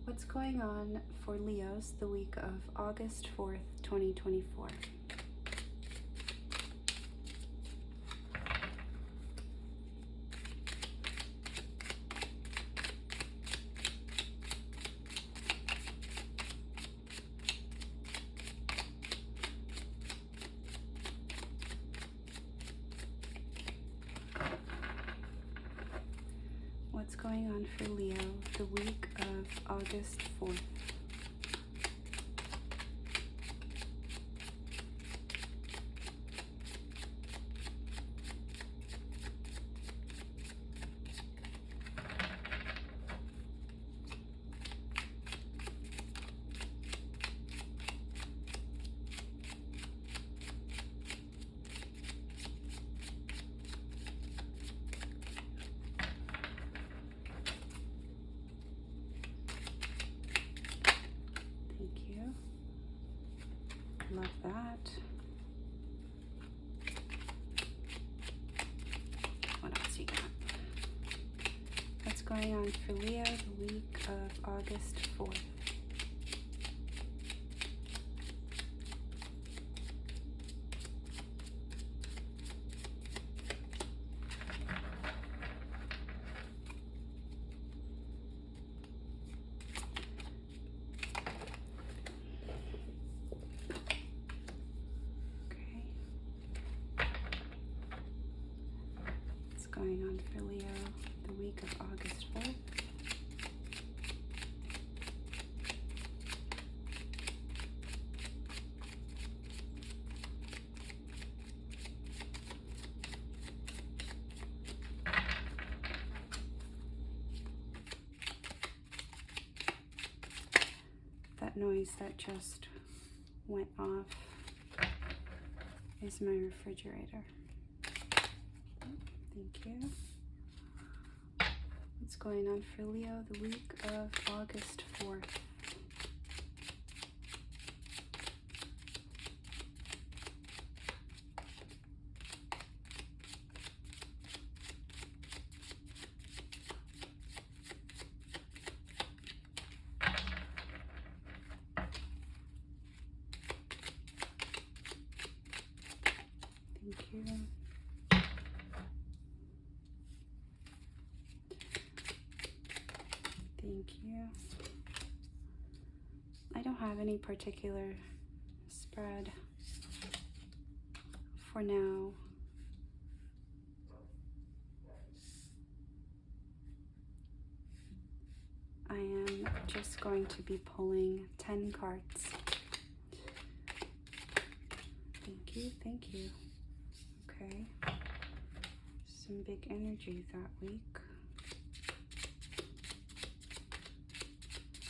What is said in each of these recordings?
What's going on for Leos the week of August 4th, 2024? What's going on for Leo the week of August 4th? Love that. What else you got? What's going on for Leo the week of August 4th? Going on for Leo the week of August 4th. That noise that just went off is my refrigerator. Thank you. What's going on for Leo the week of August 4th? Thank you. Thank you. I don't have any particular spread for now. I am just going to be pulling 10 cards. Thank you, thank you. Okay. Some big energy that week.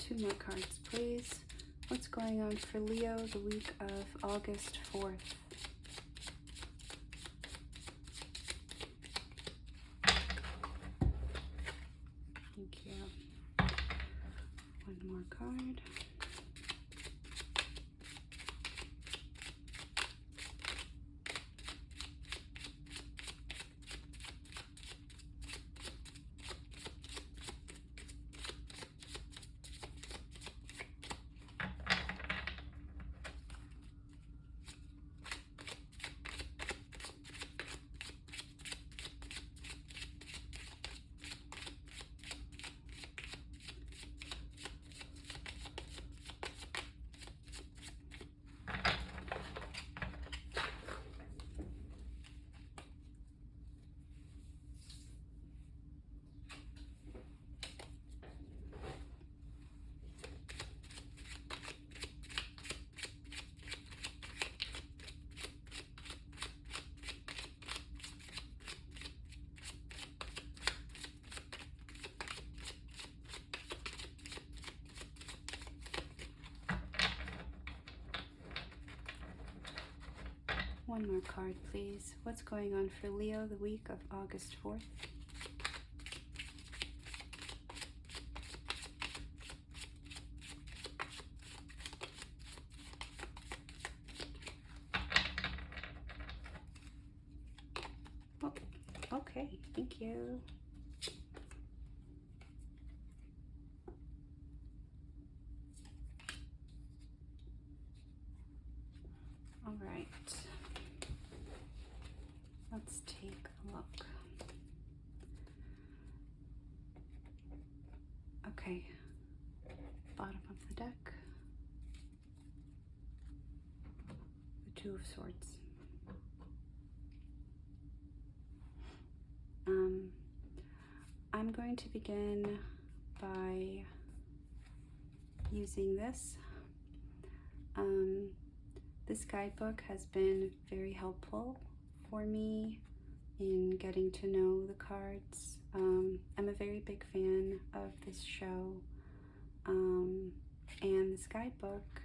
2 more cards, please. What's going on for Leo the week of August 4th? Thank you. 1 more card. One more card, please. What's going on for Leo the week of August 4th? Oh, okay, thank you. All right. Let's take a look. Okay. Bottom of the deck. The Two of Swords. I'm going to begin by using this. This guidebook has been very helpful for me in getting to know the cards. I'm a very big fan of this show, and this guidebook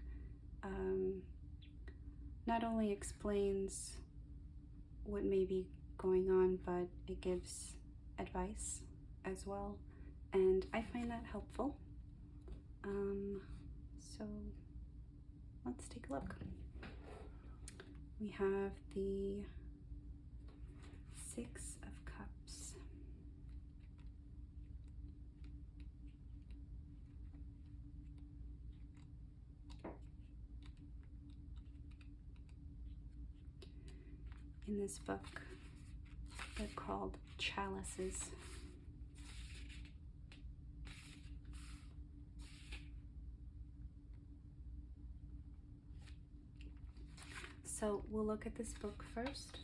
not only explains what may be going on, but it gives advice as well, and I find that helpful. So let's take a look. We have the Six of Cups. In this book, they're called chalices. So we'll look at this book first,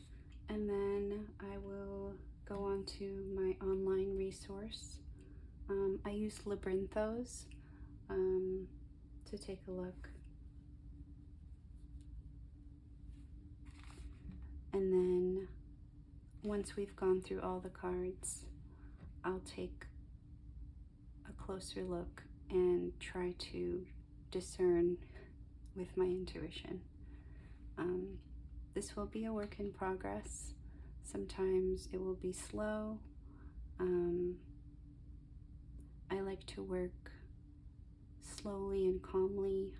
and then I will go on to my online resource. I use Labyrinthos to take a look. And then once we've gone through all the cards, I'll take a closer look and try to discern with my intuition. This will be a work in progress. Sometimes it will be slow. I like to work slowly and calmly.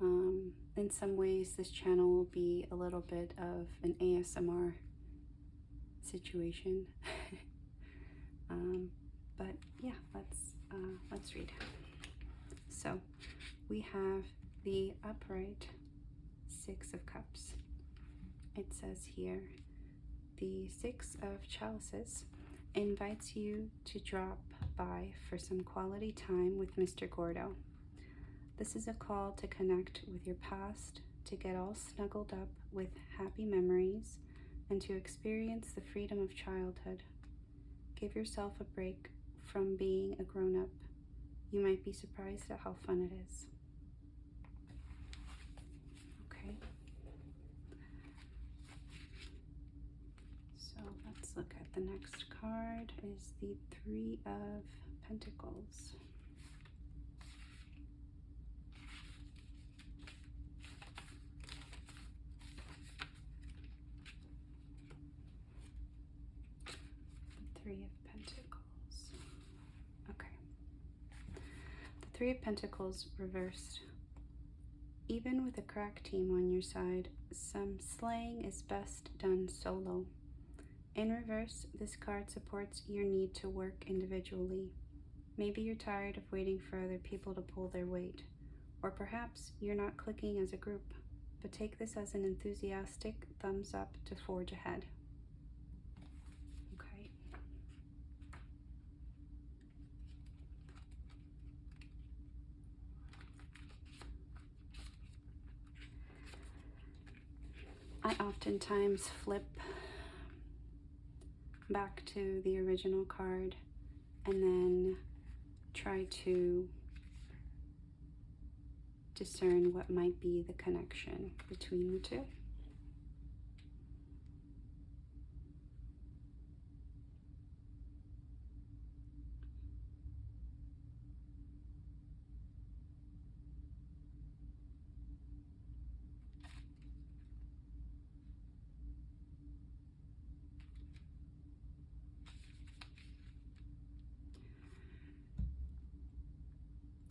In some ways, this channel will be a little bit of an ASMR situation. But yeah, let's read. So we have the upright Six of Cups. It says here, the Six of Chalices invites you to drop by for some quality time with Mr. Gordo. This is a call to connect with your past, to get all snuggled up with happy memories, and to experience the freedom of childhood. Give yourself a break from being a grown-up. You might be surprised at how fun it is. Okay. So let's look at the next card. Is the Three of Pentacles. Three of Pentacles. Okay. The Three of Pentacles reversed. Even with a crack team on your side, some slaying is best done solo. In reverse, this card supports your need to work individually. Maybe you're tired of waiting for other people to pull their weight, or perhaps you're not clicking as a group, but take this as an enthusiastic thumbs up to forge ahead. Okay. I oftentimes flip back to the original card and then try to discern what might be the connection between the two.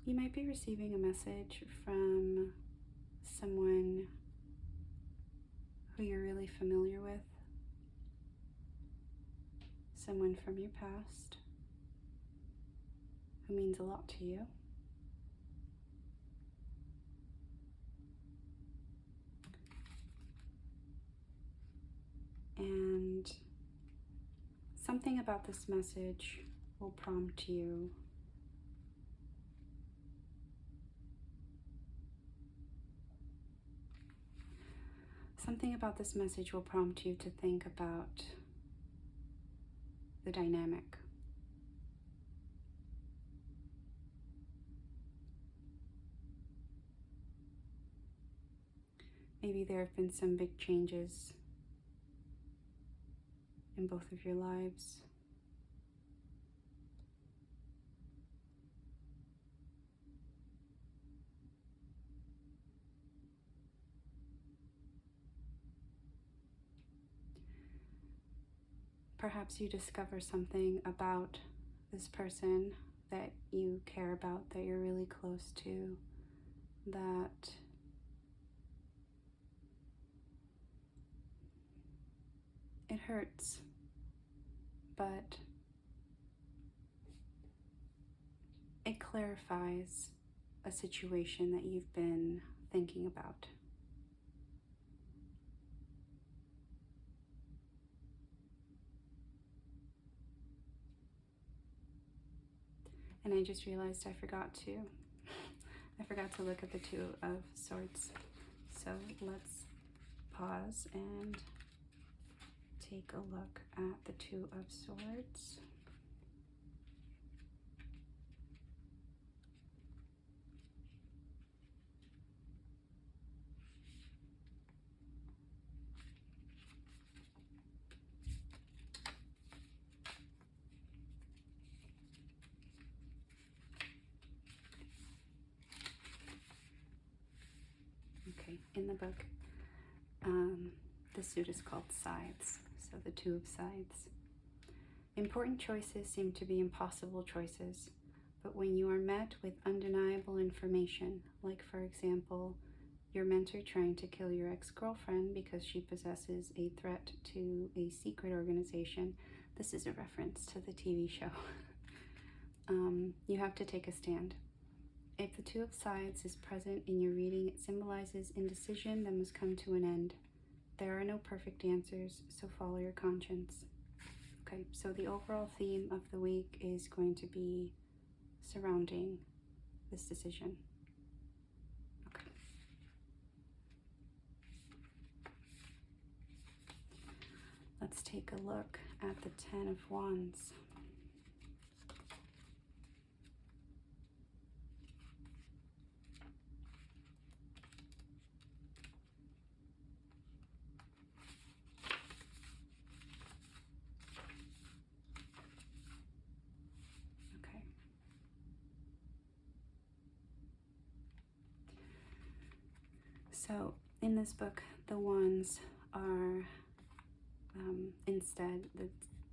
You might be receiving a message from someone who you're really familiar with, someone from your past who means a lot to you. And something about this message will prompt you to think about the dynamic. Maybe there have been some big changes in both of your lives. Perhaps you discover something about this person that you care about, that you're really close to, that it hurts, but it clarifies a situation that you've been thinking about. And I just realized I forgot to look at the Two of Swords. So let's pause and take a look at the Two of Swords. Okay, in the book, the suit is called Sides, so the Two of Sides. Important choices seem to be impossible choices, but when you are met with undeniable information, like for example, your mentor trying to kill your ex-girlfriend because she possesses a threat to a secret organization, this is a reference to the TV show, you have to take a stand. If the Two of Sides is present in your reading, it symbolizes indecision that must come to an end. There are no perfect answers, so follow your conscience. Okay, so the overall theme of the week is going to be surrounding this decision. Okay. Let's take a look at the Ten of Wands. So in this book, the wands are instead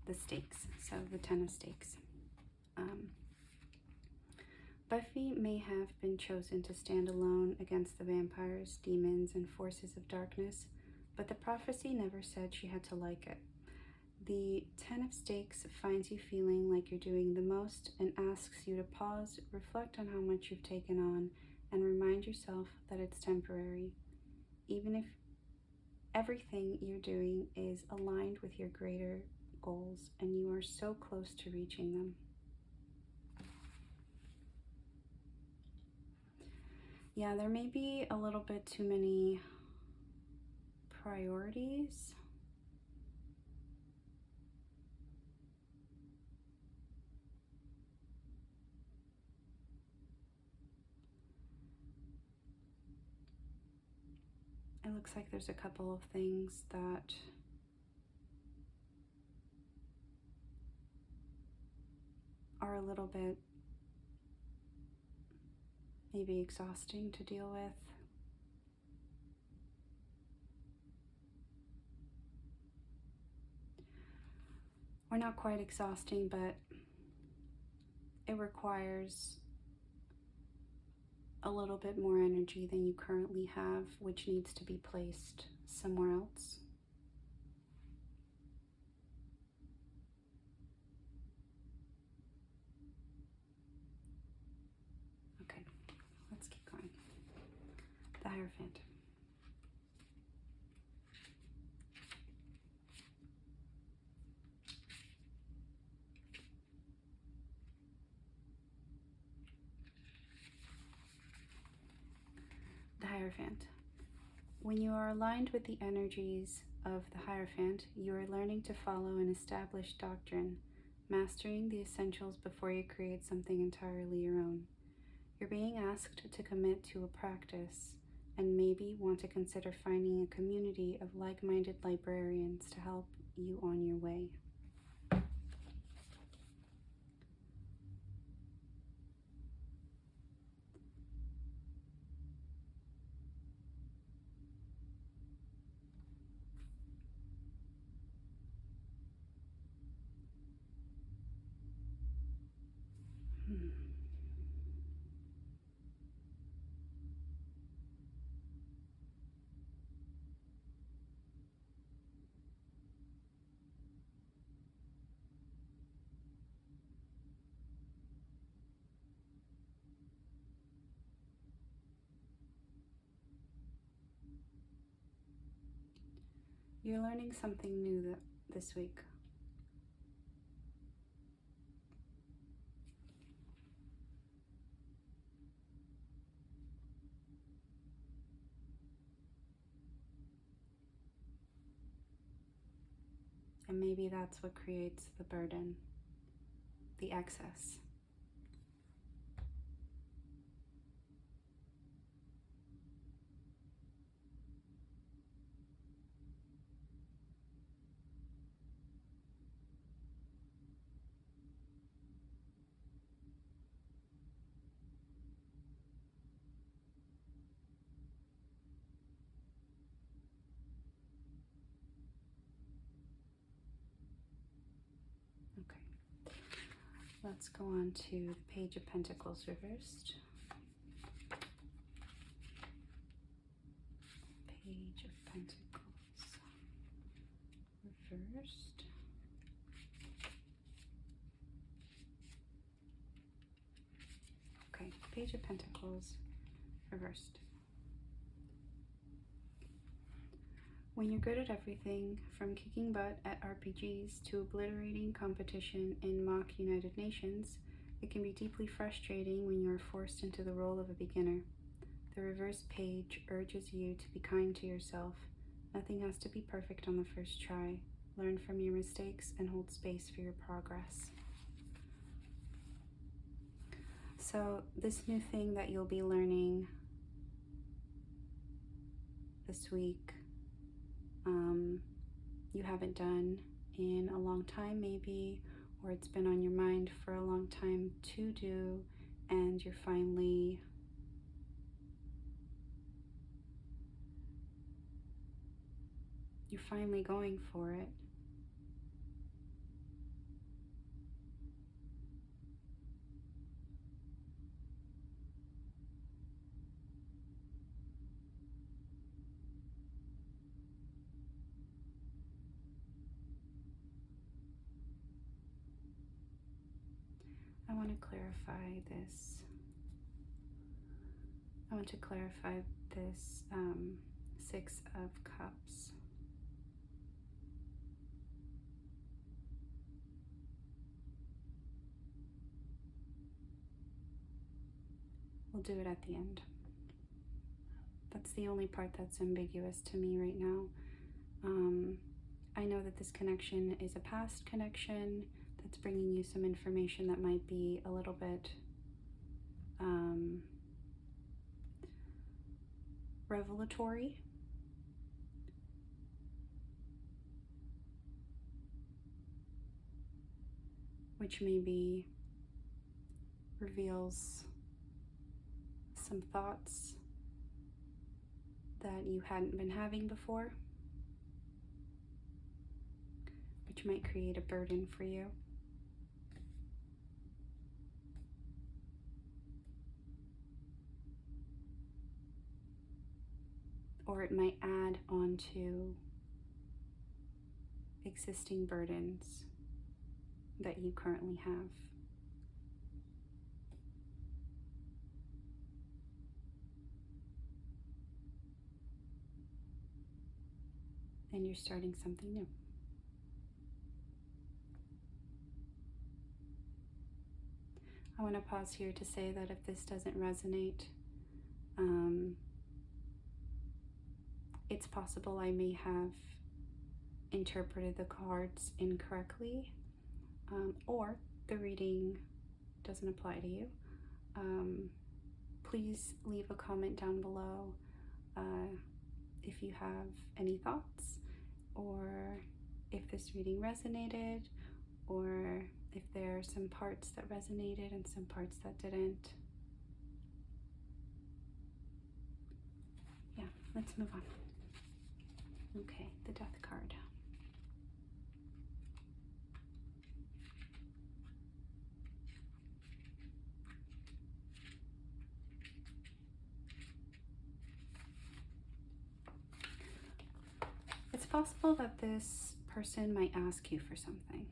the stakes, so the Ten of Stakes. Buffy may have been chosen to stand alone against the vampires, demons, and forces of darkness, but the prophecy never said she had to like it. The Ten of Stakes finds you feeling like you're doing the most and asks you to pause, reflect on how much you've taken on, and remind yourself that it's temporary. Even if everything you're doing is aligned with your greater goals and you are so close to reaching them. Yeah, there may be a little bit too many priorities. It looks like there's a couple of things that are a little bit maybe exhausting to deal with. Or not quite exhausting, but it requires a little bit more energy than you currently have, which needs to be placed somewhere else. Okay, let's keep going. The Hierophant. Hierophant. When you are aligned with the energies of the Hierophant, you are learning to follow an established doctrine, mastering the essentials before you create something entirely your own. You're being asked to commit to a practice and maybe want to consider finding a community of like-minded librarians to help you on your way. You're learning something new this week. And maybe that's what creates the burden, the excess. Okay, let's go on to the Page of Pentacles reversed. Page of Pentacles reversed. Okay, Page of Pentacles reversed. When you're good at everything, from kicking butt at RPGs to obliterating competition in mock United Nations, it can be deeply frustrating when you are forced into the role of a beginner. The reverse page urges you to be kind to yourself. Nothing has to be perfect on the first try. Learn from your mistakes and hold space for your progress. So this new thing that you'll be learning this week, you haven't done in a long time maybe, or it's been on your mind for a long time to do, and you're finally going for it. I want to clarify this. I want to clarify this Six of Cups. We'll do it at the end. That's the only part that's ambiguous to me right now. I know that this connection is a past connection that's bringing you some information that might be a little bit revelatory. Which maybe reveals some thoughts that you hadn't been having before, which might create a burden for you. Or it might add on to existing burdens that you currently have. And you're starting something new. I want to pause here to say that if this doesn't resonate, It's possible I may have interpreted the cards incorrectly, or the reading doesn't apply to you. Please leave a comment down below if you have any thoughts, or if this reading resonated, or if there are some parts that resonated and some parts that didn't. Yeah, let's move on. Okay, the Death card. It's possible that this person might ask you for something.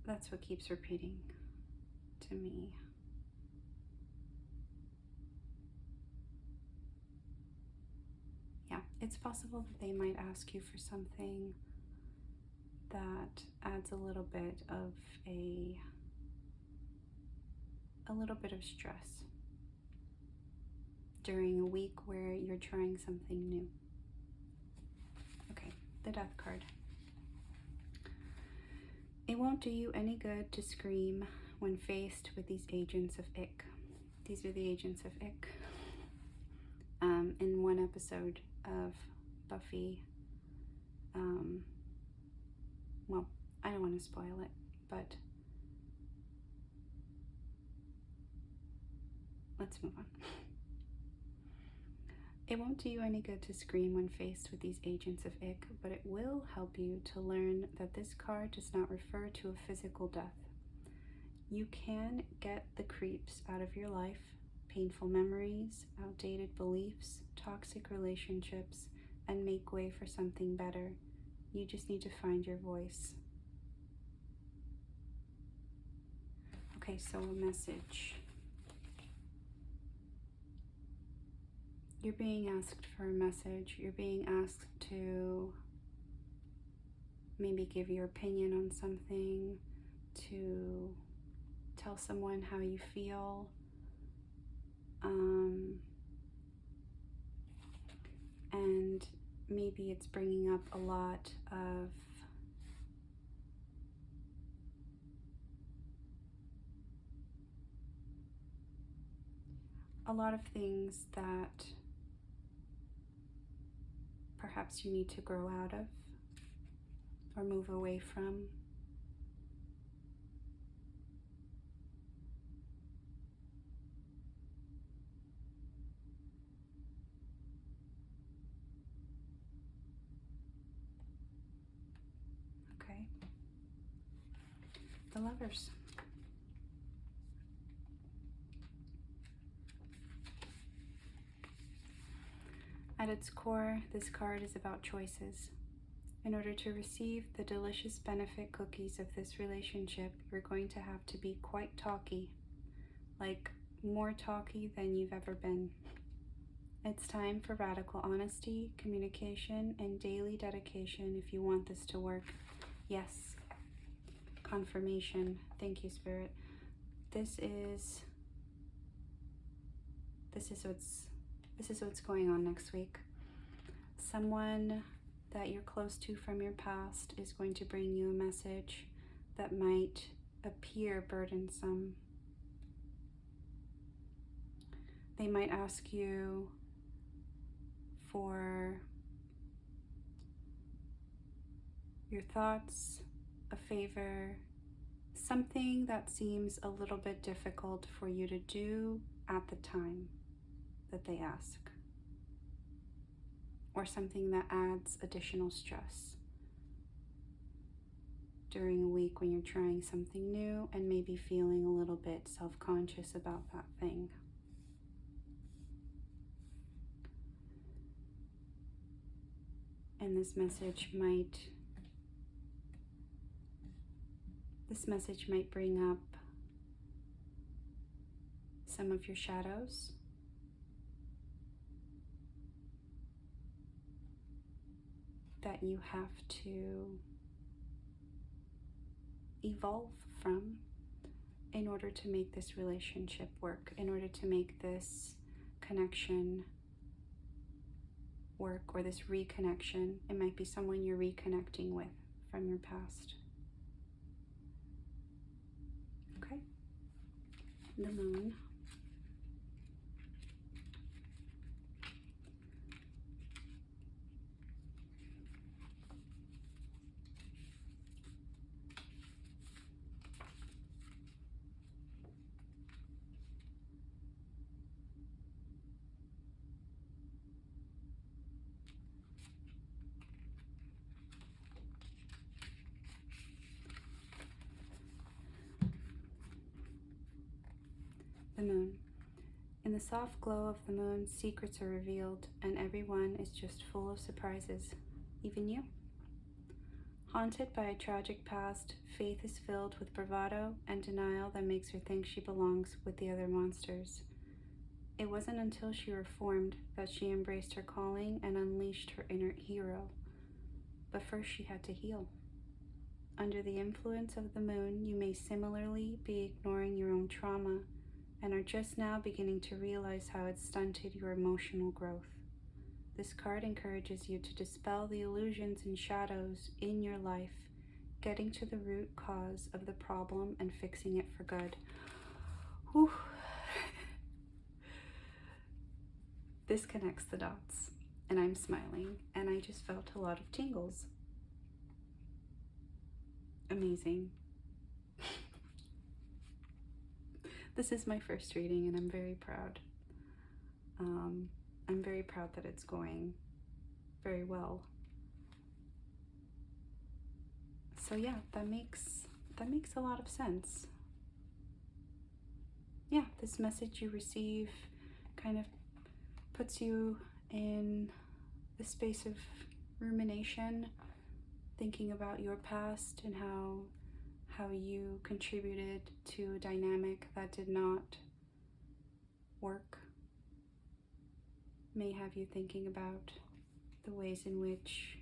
That's what keeps repeating to me. Yeah, it's possible that they might ask you for something that adds a little bit of stress during a week where you're trying something new. Okay, the Death card. It won't do you any good to scream when faced with these agents of ick. These are the agents of ick. In one episode of Buffy, well, I don't want to spoil it, but let's move on. It won't do you any good to scream when faced with these agents of ick, but it will help you to learn that this card does not refer to a physical death. You can get the creeps out of your life, painful memories, outdated beliefs, toxic relationships, and make way for something better. You just need to find your voice. Okay, so a message. You're being asked for a message. You're being asked to maybe give your opinion on something, to tell someone how you feel. And maybe it's bringing up a lot of things that perhaps you need to grow out of or move away from. Okay. The Lovers. At its core, this card is about choices. In order to receive the delicious benefit cookies of this relationship, you're going to have to be quite talky, like more talky than you've ever been. It's time for radical honesty, communication, and daily dedication if you want this to work. Yes. Confirmation. Thank you, Spirit. This is what's going on next week. Someone that you're close to from your past is going to bring you a message that might appear burdensome. They might ask you for your thoughts, a favor, something that seems a little bit difficult for you to do at the time that they ask, or something that adds additional stress during a week when you're trying something new and maybe feeling a little bit self-conscious about that thing. And this message might bring up some of your shadows, that you have to evolve from, in order to make this relationship work, in order to make this connection work, or this reconnection. It might be someone you're reconnecting with from your past. Okay? The moon. The moon. In the soft glow of the moon, secrets are revealed, and everyone is just full of surprises, even you. Haunted by a tragic past, Faith is filled with bravado and denial that makes her think she belongs with the other monsters. It wasn't until she reformed that she embraced her calling and unleashed her inner hero. But first she had to heal. Under the influence of the moon, you may similarly be ignoring your own trauma and are just now beginning to realize how it stunted your emotional growth. This card encourages you to dispel the illusions and shadows in your life, getting to the root cause of the problem and fixing it for good. Whew. This connects the dots, and I'm smiling, and I just felt a lot of tingles. Amazing. This is my first reading, and I'm very proud. I'm very proud that it's going very well. So yeah, that makes a lot of sense. Yeah, this message you receive kind of puts you in the space of rumination, thinking about your past and how you contributed to a dynamic that did not work. May have you thinking about the ways in which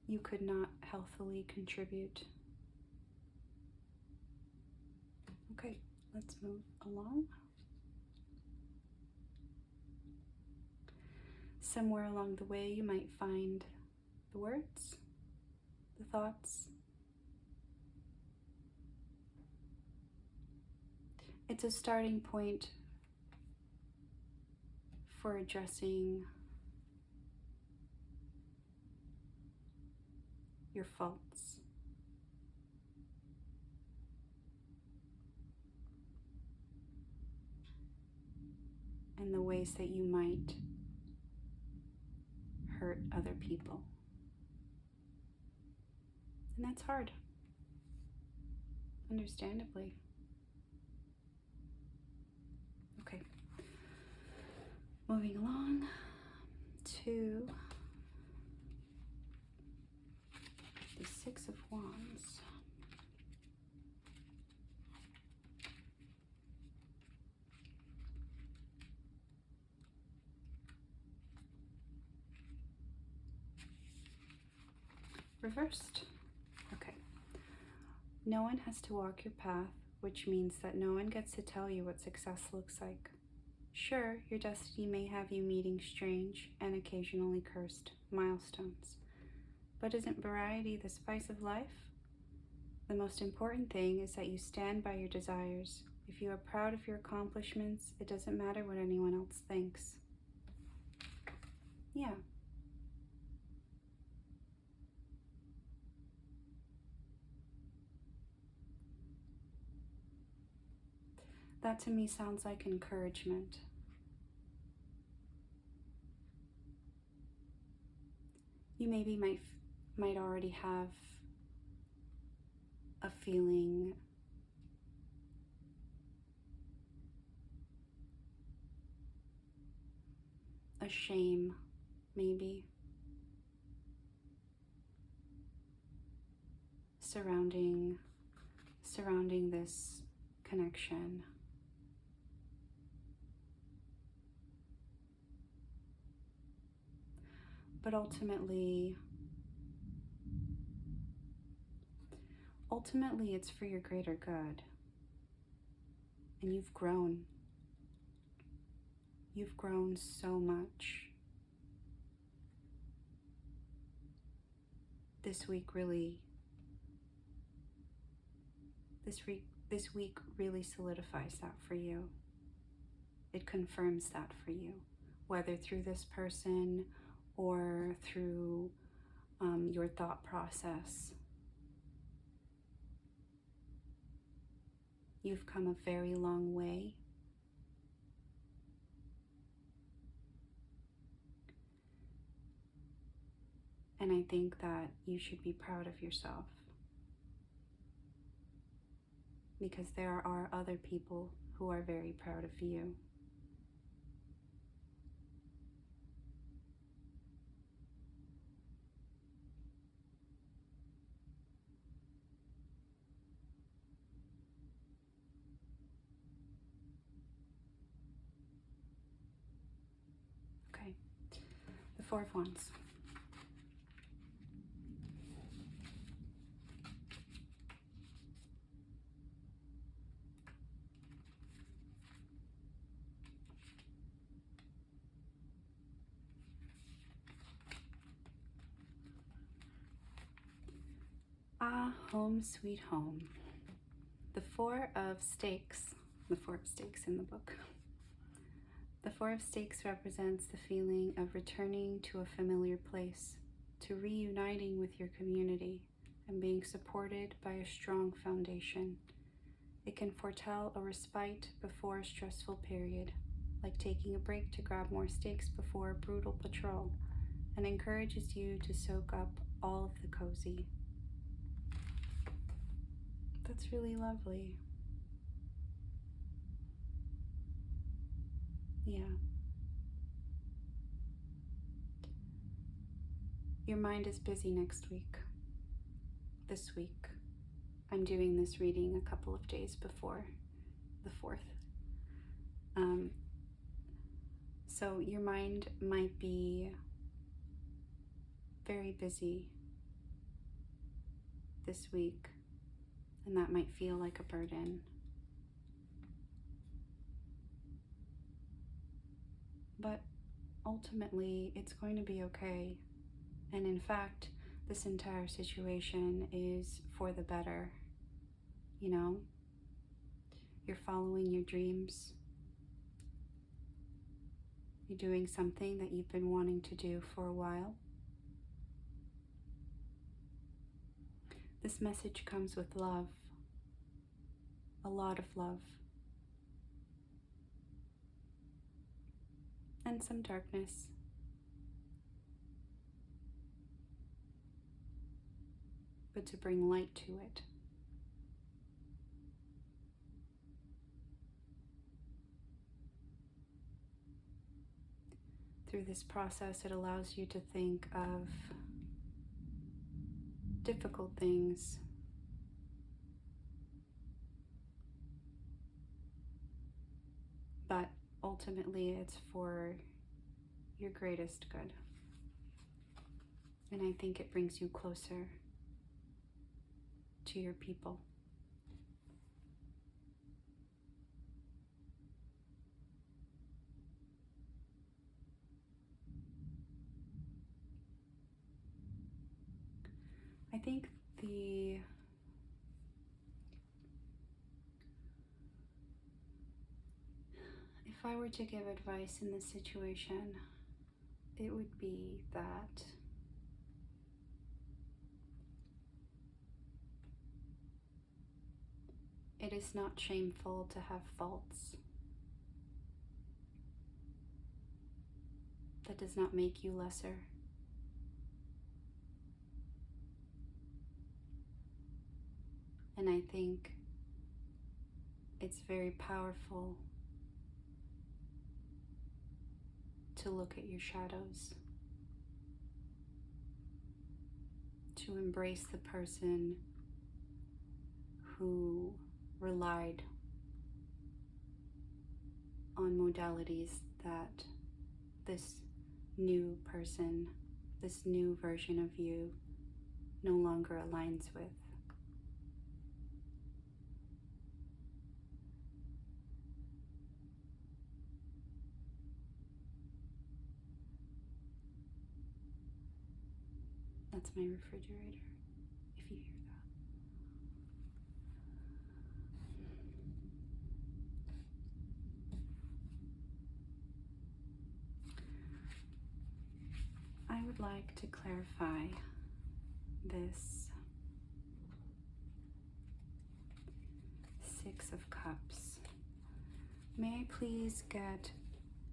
you could not healthily contribute. Okay, let's move along. Somewhere along the way, you might find the words, the thoughts. It's a starting point for addressing your faults. And the ways that you might hurt other people. And that's hard, understandably. Okay, moving along to the Six of Wands. Reversed. Okay. No one has to walk your path, which means that no one gets to tell you what success looks like. Sure, your destiny may have you meeting strange and occasionally cursed milestones. But isn't variety the spice of life? The most important thing is that you stand by your desires. If you are proud of your accomplishments, it doesn't matter what anyone else thinks. Yeah. That to me sounds like encouragement. You maybe might already have a feeling a shame, maybe, surrounding this connection. But ultimately, ultimately it's for your greater good. And you've grown. You've grown so much. This week really solidifies that for you. It confirms that for you, whether through this person or through your thought process. You've come a very long way. And I think that you should be proud of yourself, because there are other people who are very proud of you. Okay, the Four of Wands. Ah, home sweet home. The Four of Stakes in the book. The Four of Stakes represents the feeling of returning to a familiar place, to reuniting with your community, and being supported by a strong foundation. It can foretell a respite before a stressful period, like taking a break to grab more steaks before a brutal patrol, and encourages you to soak up all of the cozy. That's really lovely. Yeah. Your mind is busy next week. This week. I'm doing this reading a couple of days before the 4th. So your mind might be very busy this week, and that might feel like a burden. But ultimately, it's going to be okay. And in fact, this entire situation is for the better. You know, you're following your dreams. You're doing something that you've been wanting to do for a while. This message comes with love, a lot of love, and some darkness. But to bring light to it. Through this process, it allows you to think of difficult things, but ultimately it's for your greatest good. And I think it brings you closer to your people. I think if I were to give advice in this situation, it would be that it is not shameful to have faults. That does not make you lesser. And I think it's very powerful to look at your shadows, to embrace the person who relied on modalities that this new person, this new version of you no longer aligns with. That's my refrigerator, if you hear that. I would like to clarify this Six of Cups. May I please get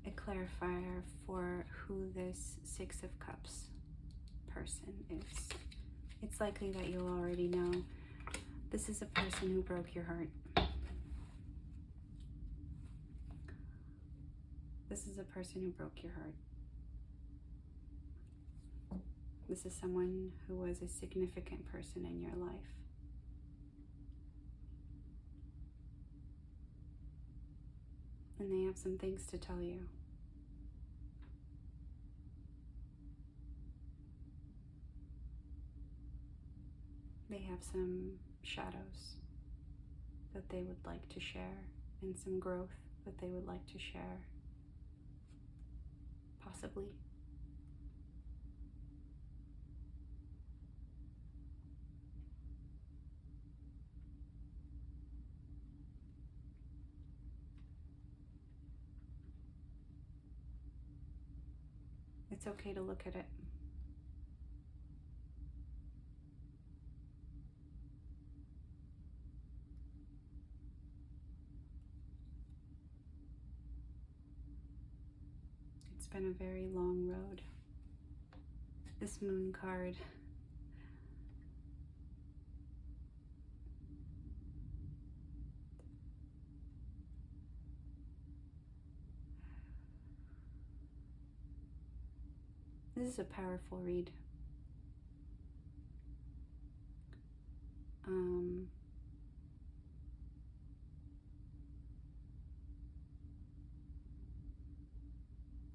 a clarifier for who this Six of Cups person is? It's likely that you'll already know. This is a person who broke your heart. This is a person who broke your heart. This is someone who was a significant person in your life. And they have some things to tell you. They have some shadows that they would like to share, and some growth that they would like to share, possibly. It's okay to look at it. It's been a very long road. This moon card. This is a powerful read.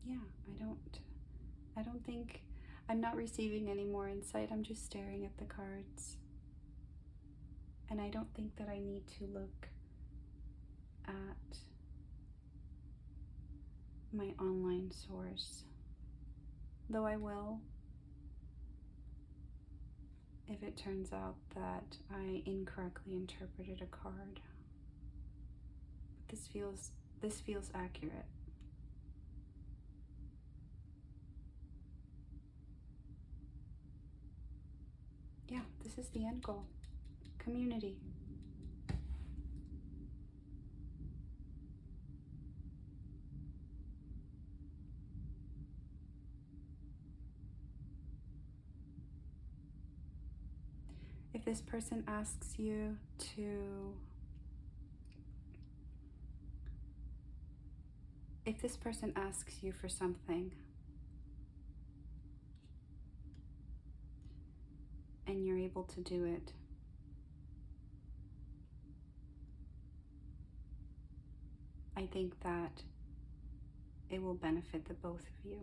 Yeah, I don't think, I'm not receiving any more insight. I'm just staring at the cards. And I don't think that I need to look at my online source, though I will if it turns out that I incorrectly interpreted a card. This feels accurate. Yeah, this is the end goal. Community. If this person asks you to, if this person asks you for something and you're able to do it, I think that it will benefit the both of you.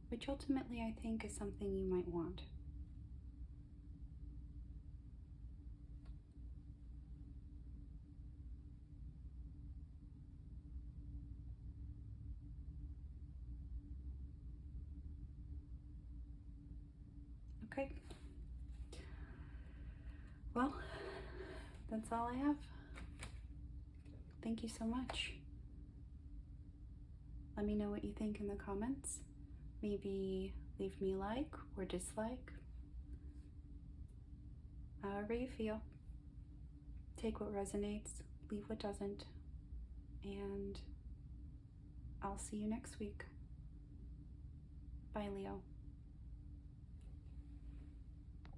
Which ultimately I think is something you might want. Okay. Well, that's all I have. Thank you so much. Let me know what you think in the comments. Maybe leave me a like or dislike. However you feel. Take what resonates, leave what doesn't. And I'll see you next week. Bye, Leo.